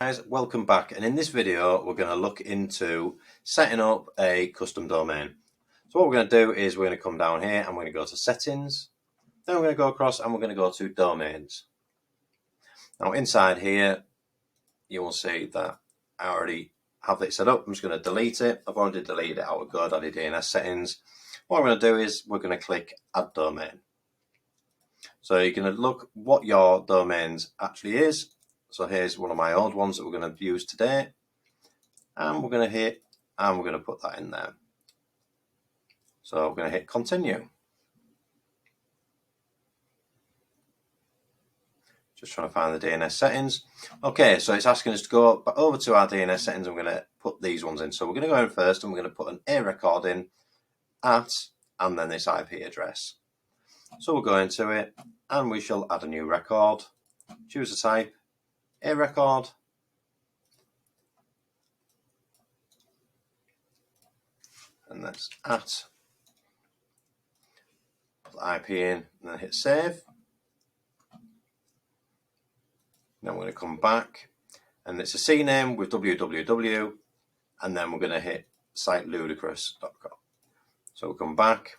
Guys, welcome back, and in this video we're going to look into setting up a custom domain. So what we're going to do is we're going to come down here and we're going to go to settings, then we're going to go across and we're going to go to domains. Now inside here you will see that I already have it set up. I'm just going to delete it. I've already deleted it out of GoDaddy DNS settings. What we're going to do is we're going to click add domain. So you're going to look what your domains actually is. So here's one of my old ones that we're going to use today, and we're going to hit, and we're going to put that in there. So we're going to hit continue. Just trying to find the DNS settings. Okay, so it's asking us to go over to our DNS settings. I'm going to put these ones in. So we're going to go in first, and we're going to put an A record in at, and then this IP address. So we'll go into it, and we shall add a new record. Choose a type. A record, and that's at, put the IP in, and then hit save. Then we're going to come back, and it's a CNAME with www, and then we're going to hit siteludicrous.com. So we'll come back,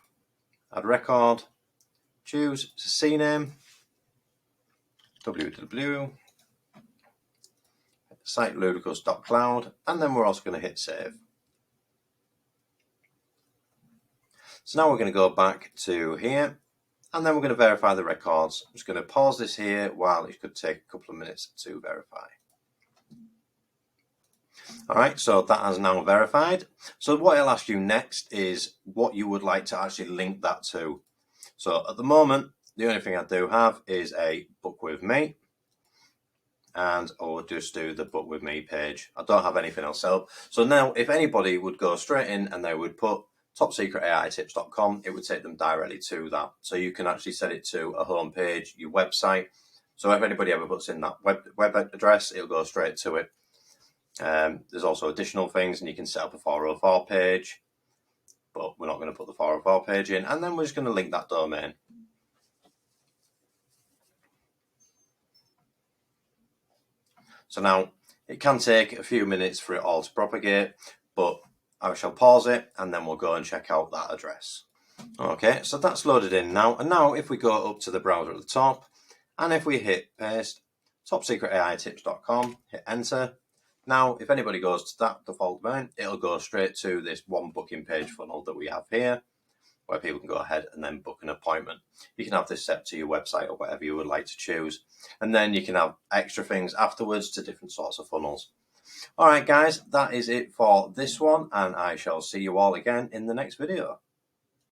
add record, choose it's a CNAME, www. siteludicrous.cloud, and then we're also going to hit save. So now we're going to go back to here, and then we're going to verify the records. I'm just going to pause this here while it could take a couple of minutes to verify. Alright, so that has now verified. So what it'll ask you next is what you would like to actually link that to. So at the moment, the only thing I do have is a book with me. And I'll just do the book with me page. I don't have anything else set up. So now if anybody would go straight in and they would put topsecretaitips.com, it would take them directly to that. So you can actually set it to a home page, your website. So if anybody ever puts in that web address, it'll go straight to it. There's also additional things, and you can set up a 404 page, but we're not going to put the 404 page in. And then we're just going to link that domain. So now it can take a few minutes for it all to propagate, but I shall pause it and then we'll go and check out that address. Okay, so that's loaded in now. And now if we go up to the browser at the top, and if we hit paste, topsecretaitips.com, hit enter. Now, if anybody goes to that default domain, it'll go straight to this one booking page funnel that we have here, where people can go ahead and then book an appointment. You can have this set to your website or whatever you would like to choose. And then you can have extra things afterwards to different sorts of funnels. All right, guys, that is it for this one, and I shall see you all again in the next video.